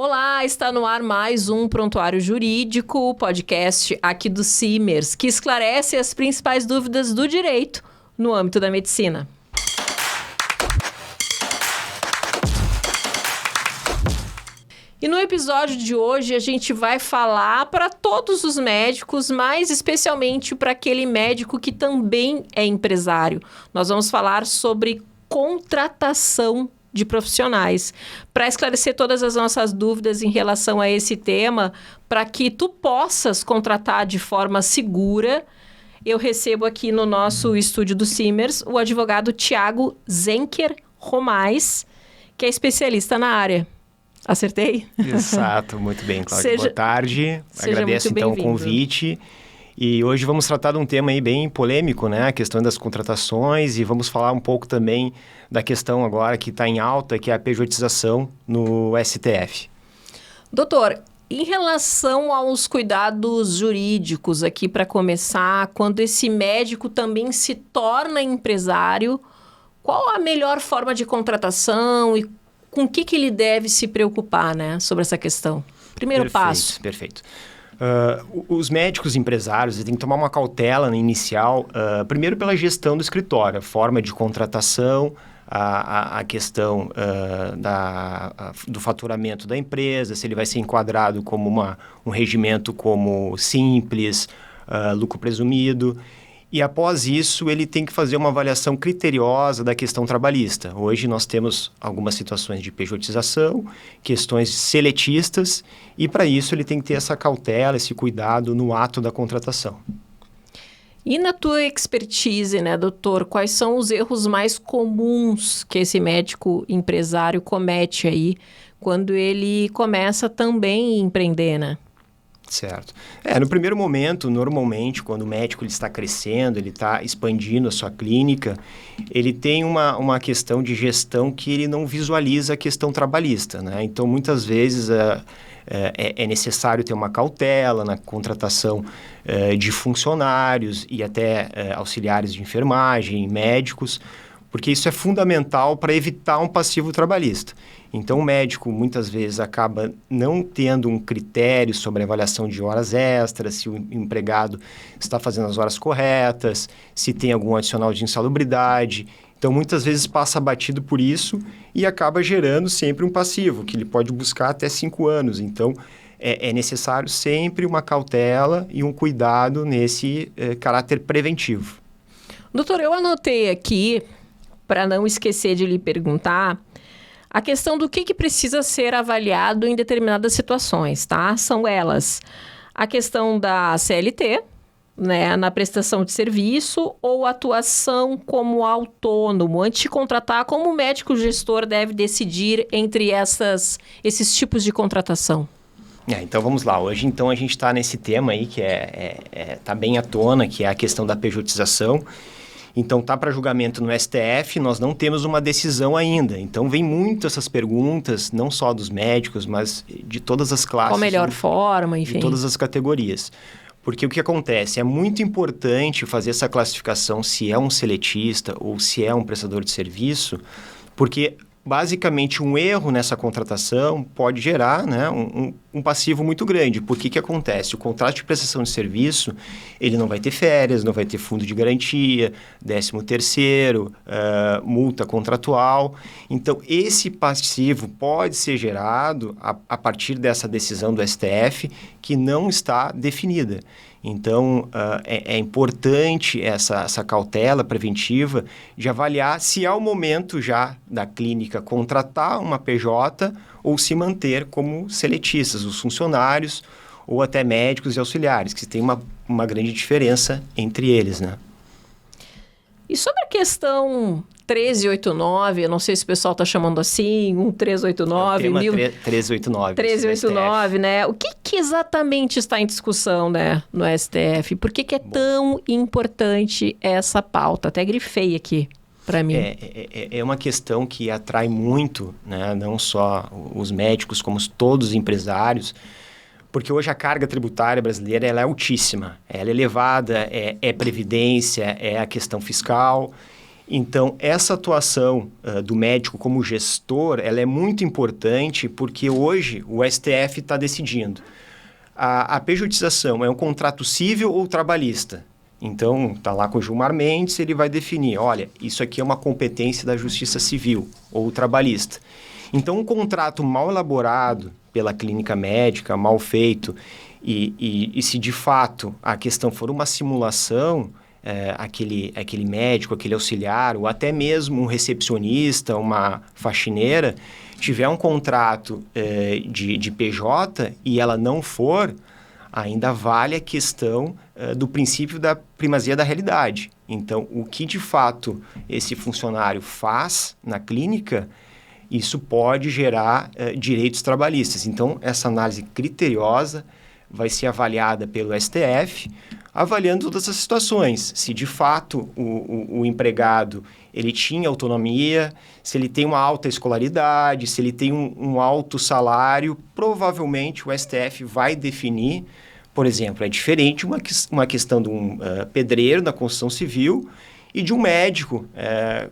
Olá, está no ar mais um Prontuário Jurídico, o podcast aqui do Simers, que esclarece as principais dúvidas do direito no âmbito da medicina. E no episódio de hoje a gente vai falar para todos os médicos, mas especialmente para aquele médico que também é empresário. Nós vamos falar sobre contratação de profissionais, para esclarecer todas as nossas dúvidas em relação a esse tema, para que tu possas contratar de forma segura. Eu recebo aqui no nosso estúdio do Simers o advogado Thiago Zenker Romais, que é especialista na área. Acertei? Exato, muito bem, Cláudia. Boa tarde, agradeço então o convite. E hoje vamos tratar de um tema aí bem polêmico, né? A questão das contratações, e vamos falar um pouco também da questão agora que está em alta, que é a pejotização no STF. Doutor, em relação aos cuidados jurídicos aqui para começar, quando esse médico também se torna empresário, qual a melhor forma de contratação e com o que ele deve se preocupar, né, sobre essa questão? Primeiro passo. Perfeito. Os médicos empresários têm que tomar uma cautela no inicial, primeiro pela gestão do escritório, a forma de contratação, a questão do faturamento da empresa, se ele vai ser enquadrado como um regimento como simples, lucro presumido. E após isso, ele tem que fazer uma avaliação criteriosa da questão trabalhista. Hoje nós temos algumas situações de pejotização, questões seletistas, e para isso ele tem que ter essa cautela, esse cuidado no ato da contratação. E na tua expertise, né, doutor, quais são os erros mais comuns que esse médico empresário comete aí quando ele começa também a empreender, né? Certo. No primeiro momento, normalmente, quando o médico ele está crescendo, ele está expandindo a sua clínica, ele tem uma questão de gestão que ele não visualiza a questão trabalhista, né? Então, muitas vezes é necessário ter uma cautela na contratação de funcionários e até auxiliares de enfermagem, médicos, porque isso é fundamental para evitar um passivo trabalhista. Então, o médico, muitas vezes, acaba não tendo um critério sobre a avaliação de horas extras, se o empregado está fazendo as horas corretas, se tem algum adicional de insalubridade. Então, muitas vezes, passa batido por isso e acaba gerando sempre um passivo, que ele pode buscar até 5 anos. Então, é necessário sempre uma cautela e um cuidado nesse caráter preventivo. Doutor, eu anotei aqui, para não esquecer de lhe perguntar, a questão do que precisa ser avaliado em determinadas situações, tá? São elas a questão da CLT, né, na prestação de serviço, ou atuação como autônomo. Antes de contratar, como o médico gestor deve decidir entre esses tipos de contratação? Então vamos lá. Hoje então a gente está nesse tema aí que tá bem à tona, que é a questão da pejotização. Então, está para julgamento no STF, nós não temos uma decisão ainda. Então, vem muito essas perguntas, não só dos médicos, mas de todas as classes. Qual a melhor forma, enfim. De todas as categorias. Porque o que acontece? É muito importante fazer essa classificação se é um seletista ou se é um prestador de serviço, porque basicamente um erro nessa contratação pode gerar, né, um passivo muito grande. Por que acontece? O contrato de prestação de serviço, ele não vai ter férias, não vai ter fundo de garantia, 13º, multa contratual. Então, esse passivo pode ser gerado a partir dessa decisão do STF que não está definida. Então, é importante essa cautela preventiva de avaliar se é o momento já da clínica contratar uma PJ ou se manter como seletistas, os funcionários ou até médicos e auxiliares, que tem uma grande diferença entre eles, né? E sobre a questão 1389, eu não sei se o pessoal está chamando assim, 1389... É o tema 1389. 1389, né? O que exatamente está em discussão, né, no STF? Por que é tão importante essa pauta? Até grifei aqui para mim. É uma questão que atrai muito, né, não só os médicos, como todos os empresários, porque hoje a carga tributária brasileira ela é altíssima, ela é elevada, é previdência, é a questão fiscal. Então, essa atuação do médico como gestor, ela é muito importante porque hoje o STF está decidindo. A pejotização é um contrato civil ou trabalhista? Então, está lá com o Gilmar Mendes, ele vai definir, olha, isso aqui é uma competência da Justiça Civil ou trabalhista. Então, um contrato mal elaborado pela clínica médica, mal feito, e se de fato a questão for uma simulação, aquele médico, aquele auxiliar, ou até mesmo um recepcionista, uma faxineira, tiver um contrato de PJ e ela não for, ainda vale a questão do princípio da primazia da realidade. Então, o que de fato esse funcionário faz na clínica, isso pode gerar direitos trabalhistas. Então, essa análise criteriosa vai ser avaliada pelo STF, avaliando todas as situações. Se de fato o empregado ele tinha autonomia, se ele tem uma alta escolaridade, se ele tem um alto salário, provavelmente o STF vai definir, por exemplo, é diferente uma questão de um pedreiro da construção civil e de um médico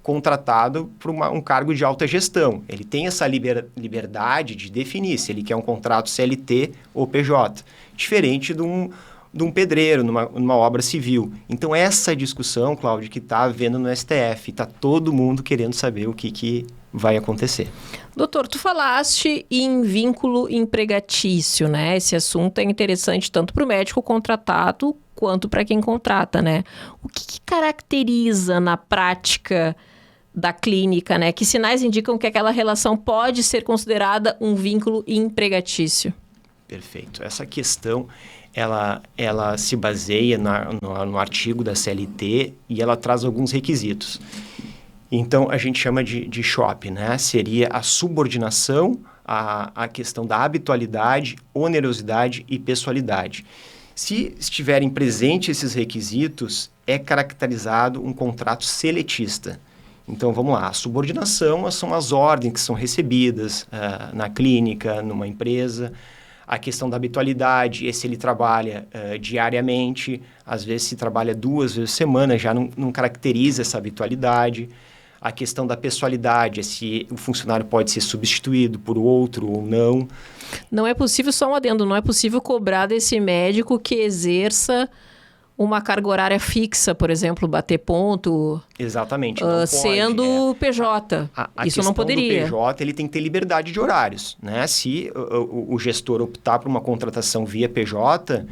contratado por um cargo de alta gestão. Ele tem essa liberdade de definir se ele quer um contrato CLT ou PJ, diferente de um pedreiro numa obra civil. Então, essa discussão, Cláudio, que está havendo no STF, está todo mundo querendo saber o que vai acontecer. Doutor, tu falaste em vínculo empregatício, né? Esse assunto é interessante tanto para o médico contratado quanto para quem contrata, né? O que caracteriza na prática da clínica, né? Que sinais indicam que aquela relação pode ser considerada um vínculo empregatício? Perfeito. Essa questão, ela se baseia no artigo da CLT e ela traz alguns requisitos. Então, a gente chama de SHOP, né? Seria a subordinação, a questão da habitualidade, onerosidade e pessoalidade. Se estiverem presentes esses requisitos, é caracterizado um contrato seletista. Então, vamos lá. A subordinação são as ordens que são recebidas na clínica, numa empresa. A questão da habitualidade é se ele trabalha diariamente, às vezes se trabalha 2 vezes por semana, já não caracteriza essa habitualidade. A questão da pessoalidade é se o funcionário pode ser substituído por outro ou não. Não é possível, só um adendo, não é possível cobrar desse médico que exerça uma carga horária fixa, por exemplo, bater ponto. Exatamente. Não pode, sendo PJ. Isso não poderia. O PJ ele tem que ter liberdade de horários, né? Se o gestor optar por uma contratação via PJ,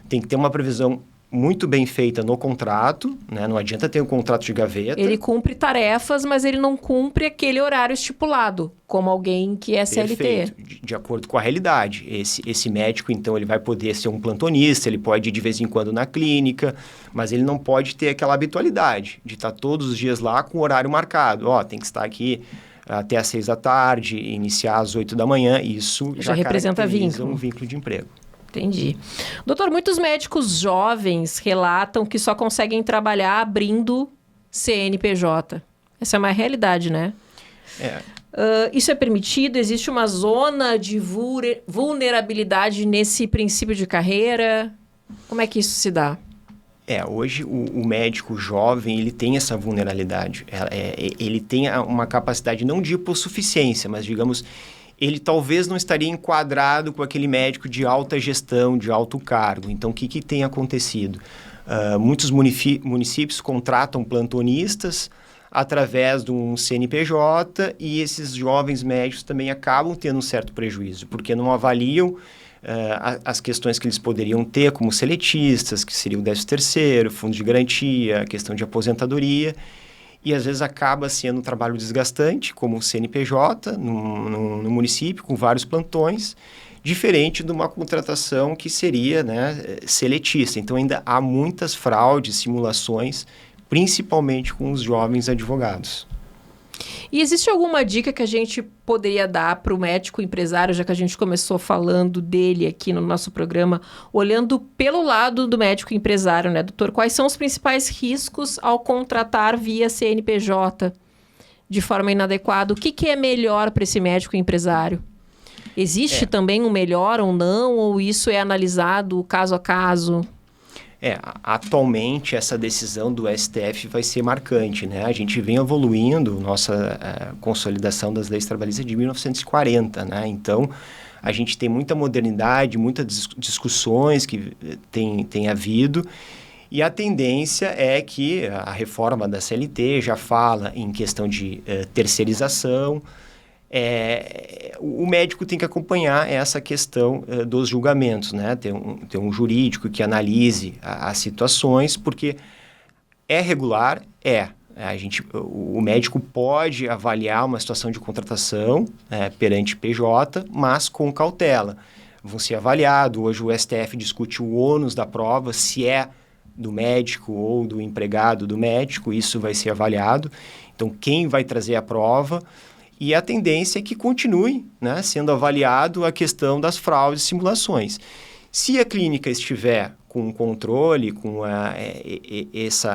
tem que ter uma previsão muito bem feita no contrato, né? Não adianta ter um contrato de gaveta. Ele cumpre tarefas, mas ele não cumpre aquele horário estipulado, como alguém que é CLT. Perfeito, de acordo com a realidade. Esse médico, então, ele vai poder ser um plantonista, ele pode ir de vez em quando na clínica, mas ele não pode ter aquela habitualidade de estar todos os dias lá com o horário marcado. Tem que estar aqui até às 6 da tarde, iniciar às 8 da manhã, isso já representa vínculo. Um vínculo de emprego. Entendi. Doutor, muitos médicos jovens relatam que só conseguem trabalhar abrindo CNPJ. Essa é uma realidade, né? Isso é permitido? Existe uma zona de vulnerabilidade nesse princípio de carreira? Como é que isso se dá? Hoje o médico jovem, ele tem essa vulnerabilidade. Ele tem uma capacidade não de hipossuficiência, mas, digamos, ele talvez não estaria enquadrado com aquele médico de alta gestão, de alto cargo. Então, o que tem acontecido? Muitos municípios contratam plantonistas através de um CNPJ e esses jovens médicos também acabam tendo um certo prejuízo, porque não avaliam as questões que eles poderiam ter como seletistas, que seria o 13º, fundo de garantia, a questão de aposentadoria. E às vezes acaba sendo um trabalho desgastante, como o CNPJ, no município, com vários plantões, diferente de uma contratação que seria, né, seletista. Então ainda há muitas fraudes, simulações, principalmente com os jovens advogados. E existe alguma dica que a gente poderia dar para o médico empresário, já que a gente começou falando dele aqui no nosso programa, olhando pelo lado do médico empresário, né, doutor? Quais são os principais riscos ao contratar via CNPJ de forma inadequada? O que é melhor para esse médico empresário? Existe também um melhor ou não? Ou isso é analisado caso a caso? Atualmente essa decisão do STF vai ser marcante, né? A gente vem evoluindo nossa consolidação das leis trabalhistas de 1940, né? Então, a gente tem muita modernidade, muitas discussões que tem havido, e a tendência é que a reforma da CLT já fala em questão de terceirização. O médico tem que acompanhar essa questão dos julgamentos, né? Ter um jurídico que analise as situações, porque é regular, o médico pode avaliar uma situação de contratação perante PJ, mas com cautela. Vão ser avaliados. Hoje o STF discute o ônus da prova, se é do médico ou do empregado do médico, isso vai ser avaliado. Então, quem vai trazer a prova? E a tendência é que continue, né, sendo avaliado a questão das fraudes e simulações. Se a clínica estiver com controle, com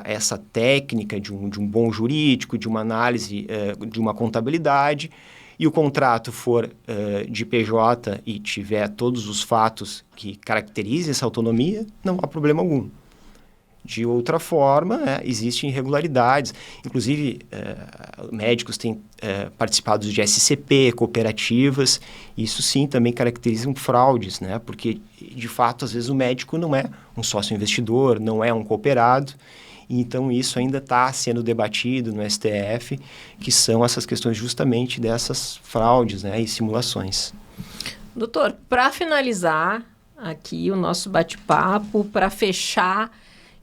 essa técnica de um bom jurídico, de uma análise, de uma contabilidade, e o contrato for de PJ e tiver todos os fatos que caracterizem essa autonomia, não há problema algum. De outra forma, existem irregularidades. Inclusive, médicos têm participado de SCP, cooperativas. Isso sim também caracterizam fraudes, né? Porque, de fato, às vezes o médico não é um sócio investidor, não é um cooperado. Então, isso ainda está sendo debatido no STF, que são essas questões justamente dessas fraudes, né, e simulações. Doutor, para finalizar aqui o nosso bate-papo, para fechar,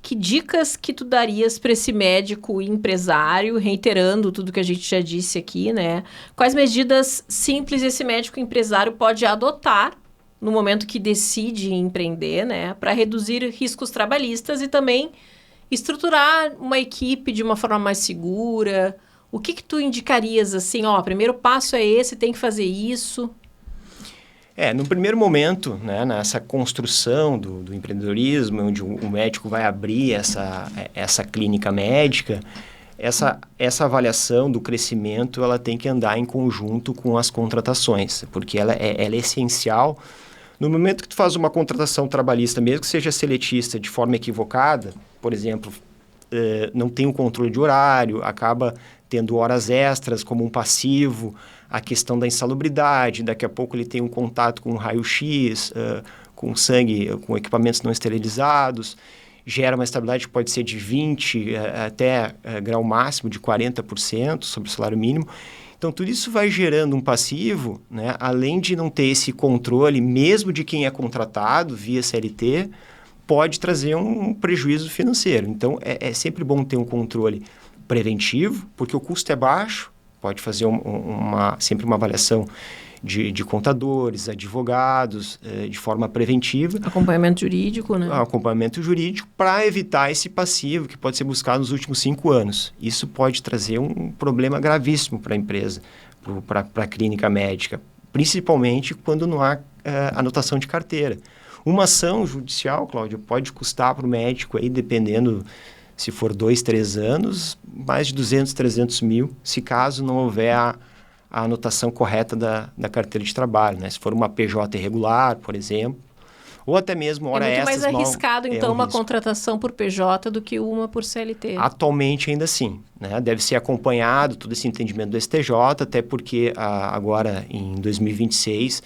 que dicas que tu darias para esse médico empresário, reiterando tudo que a gente já disse aqui, né? Quais medidas simples esse médico empresário pode adotar no momento que decide empreender, né? Para reduzir riscos trabalhistas e também estruturar uma equipe de uma forma mais segura? O que tu indicarias assim, primeiro passo é esse, tem que fazer isso? No primeiro momento, né, nessa construção do empreendedorismo, onde o médico vai abrir essa clínica médica, essa avaliação do crescimento ela tem que andar em conjunto com as contratações, porque ela é essencial. No momento que tu faz uma contratação trabalhista, mesmo que seja seletista de forma equivocada, por exemplo, não tem um controle de horário, acaba tendo horas extras como um passivo, a questão da insalubridade, daqui a pouco ele tem um contato com raio-x, com sangue, com equipamentos não esterilizados, gera uma estabilidade que pode ser de 20% até grau máximo de 40% sobre o salário mínimo. Então, tudo isso vai gerando um passivo, né? Além de não ter esse controle, mesmo de quem é contratado via CLT, pode trazer um prejuízo financeiro. Então, é sempre bom ter um controle preventivo, porque o custo é baixo, pode fazer sempre uma avaliação de contadores, advogados, de forma preventiva. Acompanhamento jurídico, né? Acompanhamento jurídico para evitar esse passivo que pode ser buscado nos últimos 5 anos. Isso pode trazer um problema gravíssimo para a empresa, para a clínica médica, principalmente quando não há anotação de carteira. Uma ação judicial, Cláudio, pode custar para o médico, aí, dependendo, se for 2, 3 anos, mais de 200, 300 mil, se caso não houver a anotação correta da carteira de trabalho, né? Se for uma PJ irregular, por exemplo, ou até mesmo hora extra. É muito mais arriscado, então, uma contratação por PJ do que uma por CLT. Atualmente, ainda sim, né? Deve ser acompanhado todo esse entendimento do STJ, até porque agora, em 2026,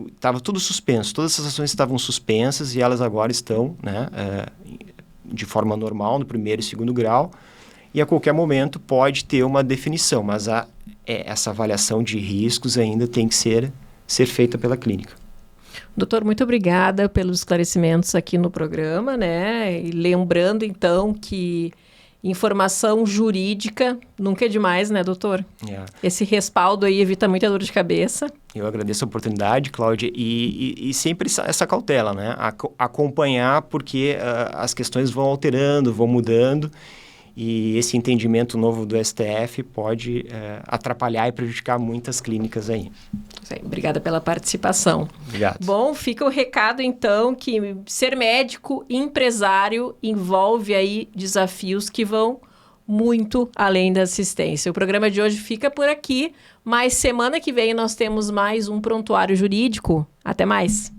estava tudo suspenso. Todas essas ações estavam suspensas e elas agora estão, né, de forma normal, no primeiro e segundo grau, e a qualquer momento pode ter uma definição, mas essa avaliação de riscos ainda tem que ser feita pela clínica. Doutor, muito obrigada pelos esclarecimentos aqui no programa, né? E lembrando, então, que informação jurídica nunca é demais, né, doutor? Esse respaldo aí evita muita dor de cabeça. Eu agradeço a oportunidade, Cláudia, e sempre essa cautela, né? Acompanhar, porque as questões vão alterando, vão mudando, e esse entendimento novo do STF pode atrapalhar e prejudicar muitas clínicas aí. Obrigada pela participação. Obrigado. Bom, fica o recado, então, que ser médico empresário envolve aí desafios que vão muito além da assistência. O programa de hoje fica por aqui, mas semana que vem nós temos mais um prontuário jurídico. Até mais!